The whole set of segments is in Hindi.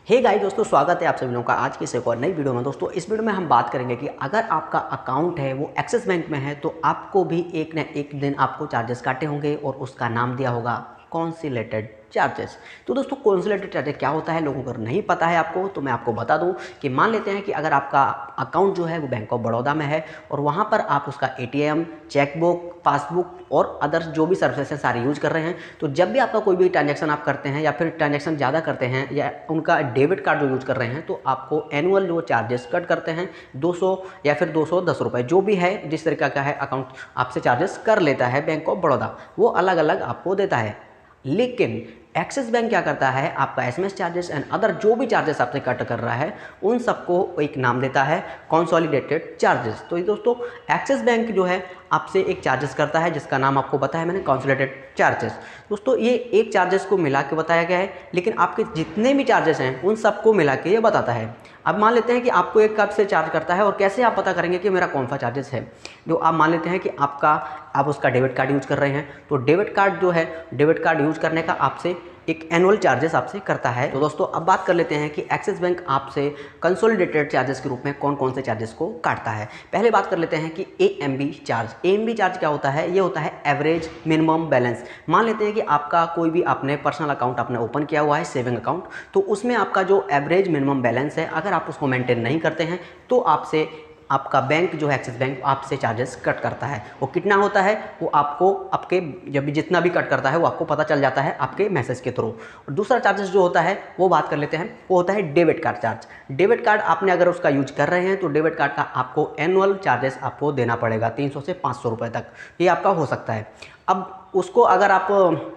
हे गाइस दोस्तों, स्वागत है आप सभी लोगों का आज की इस एक और नई वीडियो में। दोस्तों इस वीडियो में हम बात करेंगे कि अगर आपका अकाउंट है वो एक्सिस बैंक में है तो आपको भी एक न एक दिन आपको चार्जेस काटे होंगे और उसका नाम दिया होगा कॉन्सिलेटेड चार्जेस। तो दोस्तों कॉन्सिलेटेड चार्जेस क्या होता है, लोगों को नहीं पता है आपको, तो मैं आपको बता दूं कि मान लेते हैं कि अगर आपका अकाउंट जो है वो बैंक ऑफ बड़ौदा में है और वहां पर आप उसका एटीएम, चेकबुक, पासबुक और अदर्स जो भी सर्विसेज हैं सारे यूज कर रहे हैं, तो जब भी आपका कोई भी ट्रांजैक्शन आप करते हैं या फिर ट्रांजैक्शन ज़्यादा करते हैं या उनका डेबिट कार्ड जो यूज कर रहे हैं तो आपको एनुअल जो चार्जेस कट करते हैं 200 या फिर 210 रुपये, जो भी है जिस तरीका का है अकाउंट आपसे चार्जेस कर लेता है बैंक ऑफ बड़ौदा, वो अलग अलग आपको देता है। लेकिन एक्सिस बैंक क्या करता है, आपका एसएमएस चार्जेस एंड अदर जो भी चार्जेस आपसे कट कर रहा है उन सबको एक नाम देता है कंसोलिडेटेड चार्जेस। तो ये दोस्तों एक्सिस बैंक जो है आपसे एक चार्जेस करता है जिसका नाम आपको बताया मैंने, कंसोलिडेटेड चार्जेस। दोस्तों ये एक चार्जेस को मिला के बताया गया है, लेकिन आपके जितने भी चार्जेस हैं उन सबको मिला के ये बताता है। अब मान लेते हैं कि आपको एक कप से चार्ज करता है, और कैसे आप पता करेंगे कि मेरा कौन सा चार्जेस है। जो आप मान लेते हैं कि आप उसका डेबिट कार्ड यूज कर रहे हैं, तो डेबिट कार्ड जो है, डेबिट कार्ड यूज करने का आपसे एक एनुअल चार्जेस आपसे करता है। तो दोस्तों अब बात कर लेते हैं कि एक्सिस बैंक आपसे कंसोलिडेटेड चार्जेस के रूप में कौन कौन से चार्जेस को काटता है। पहले बात कर लेते हैं कि एएमबी चार्ज। एएमबी चार्ज क्या होता है, ये होता है एवरेज मिनिमम बैलेंस। मान लेते हैं कि आपका कोई भी आपने पर्सनल अकाउंट आपने ओपन किया हुआ है, सेविंग अकाउंट, तो उसमें आपका जो एवरेज मिनिमम बैलेंस है अगर आप उसको मेंटेन नहीं करते हैं तो आपसे आपका बैंक जो है एक्सिस बैंक आपसे चार्जेस कट करता है। वो कितना होता है वो आपको आपके जब भी जितना भी कट करता है वो आपको पता चल जाता है आपके मैसेज के थ्रू। और दूसरा चार्जेस जो होता है वो बात कर लेते हैं, वो होता है debit card charge. Debit card आपने अगर उसका यूज कर रहे हैं तो डेबिट कार्ड का आपको एनुअल चार्जेस आपको देना पड़ेगा 300 से 500 रुपये तक, ये आपका हो सकता है। अब उसको अगर आप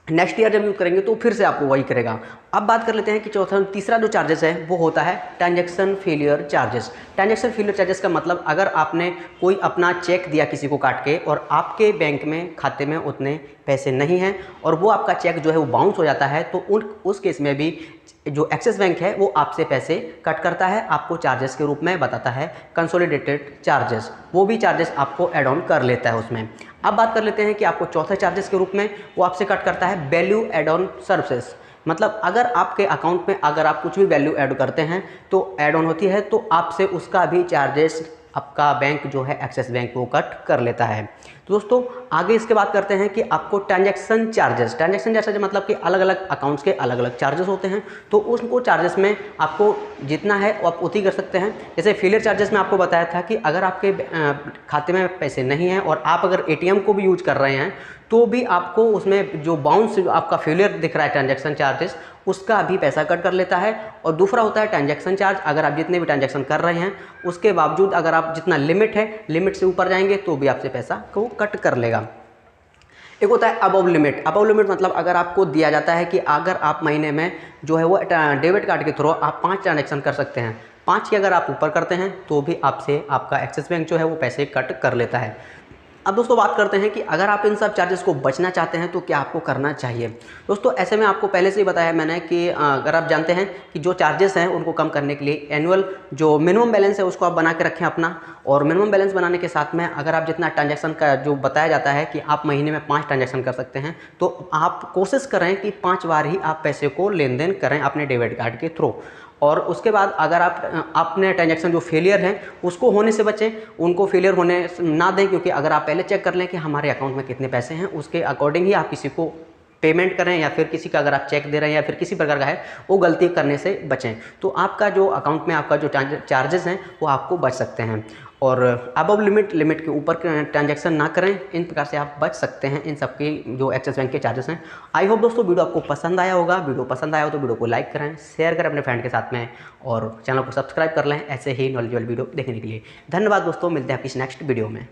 नेक्स्ट ईयर जब यूज करेंगे तो फिर से आपको वही करेगा। अब बात कर लेते हैं कि तीसरा जो चार्जेस है वो होता है transaction failure charges. Transaction failure charges का मतलब अगर आपने कोई अपना चेक दिया किसी को काट के और आपके बैंक में खाते में उतने पैसे नहीं हैं और वो आपका चेक जो है वो बाउंस हो जाता है, तो उस केस में भी जो एक्सिस बैंक है वो आपसे पैसे कट करता है, आपको चार्जेस के रूप में बताता है कंसोलिडेटेड चार्जेस। वो भी चार्जेस आपको ऐड ऑन कर लेता है उसमें। अब बात कर लेते हैं कि आपको चौथे चार्जेस के रूप में वो आपसे कट करता है वैल्यू एड ऑन सर्विसेज। मतलब अगर आपके अकाउंट में अगर आप कुछ भी वैल्यू ऐड करते हैं तो ऐड ऑन होती है, तो आपसे उसका भी चार्जेस आपका बैंक जो है एक्सिस बैंक वो कट कर लेता है। तो दोस्तों आगे इसके बात करते हैं कि आपको ट्रांजैक्शन चार्जेस मतलब कि अलग अलग अकाउंट्स के अलग अलग चार्जेस होते हैं, तो उनको चार्जेस में आपको जितना है वो आप उतनी कर सकते हैं। जैसे फेलियर चार्जेस में आपको बताया था कि अगर आपके खाते में पैसे नहीं हैं और आप अगर एटीएम को भी यूज कर रहे हैं तो भी आपको उसमें जो बाउंस आपका फेलियर दिख रहा है ट्रांजैक्शन चार्जेस उसका भी पैसा कट कर लेता है। और दूसरा होता है ट्रांजैक्शन चार्ज। अगर आप जितने भी ट्रांजैक्शन कर रहे हैं उसके बावजूद अगर आप जितना लिमिट है लिमिट से ऊपर जाएंगे तो भी आपसे पैसा को कट कर लेगा। एक होता है अबव लिमिट। अबव लिमिट मतलब अगर आपको दिया जाता है कि अगर आप महीने में जो है वो डेबिट कार्ड के थ्रू आप 5 ट्रांजैक्शन कर सकते हैं, 5 की अगर आप ऊपर करते हैं तो भी आपसे आपका एक्सिस बैंक जो है वो पैसे कट कर लेता है। अब दोस्तों बात करते हैं कि अगर आप इन सब चार्जेस को बचना चाहते हैं तो क्या आपको करना चाहिए। दोस्तों ऐसे में आपको पहले से ही बताया मैंने कि अगर आप जानते हैं कि जो चार्जेस हैं उनको कम करने के लिए एनुअल जो मिनिमम बैलेंस है उसको आप बना के रखें अपना, और मिनिमम बैलेंस बनाने के साथ में अगर आप जितना ट्रांजैक्शन का जो बताया जाता है कि आप महीने में 5 ट्रांजैक्शन कर सकते हैं, तो आप कोशिश करें कि 5 बार ही आप पैसे को लेन देन करें अपने डेबिट कार्ड के थ्रू। और उसके बाद अगर आप अपने ट्रांजैक्शन जो फेलियर हैं उसको होने से बचें, उनको फेलियर होने ना दें, क्योंकि अगर आप पहले चेक कर लें कि हमारे अकाउंट में कितने पैसे हैं उसके अकॉर्डिंग ही आप किसी को पेमेंट करें, या फिर किसी का अगर आप चेक दे रहे हैं या फिर किसी प्रकार का है वो गलती करने से बचें, तो आपका जो अकाउंट में आपका जो चार्जेस हैं वो आपको बच सकते हैं। और अबव लिमिट के ऊपर ट्रांजैक्शन ना करें, इन प्रकार से आप बच सकते हैं इन सब की जो एक्सिस बैंक के चार्जेस हैं। आई होप दोस्तों वीडियो आपको पसंद आया होगा। वीडियो पसंद आया हो तो वीडियो को लाइक करें, शेयर करें अपने फ्रेंड के साथ में, और चैनल को सब्सक्राइब कर लें ऐसे ही नॉलेजेबल वीडियो देखने के लिए। धन्यवाद दोस्तों, मिलते हैं किसी नेक्स्ट वीडियो में।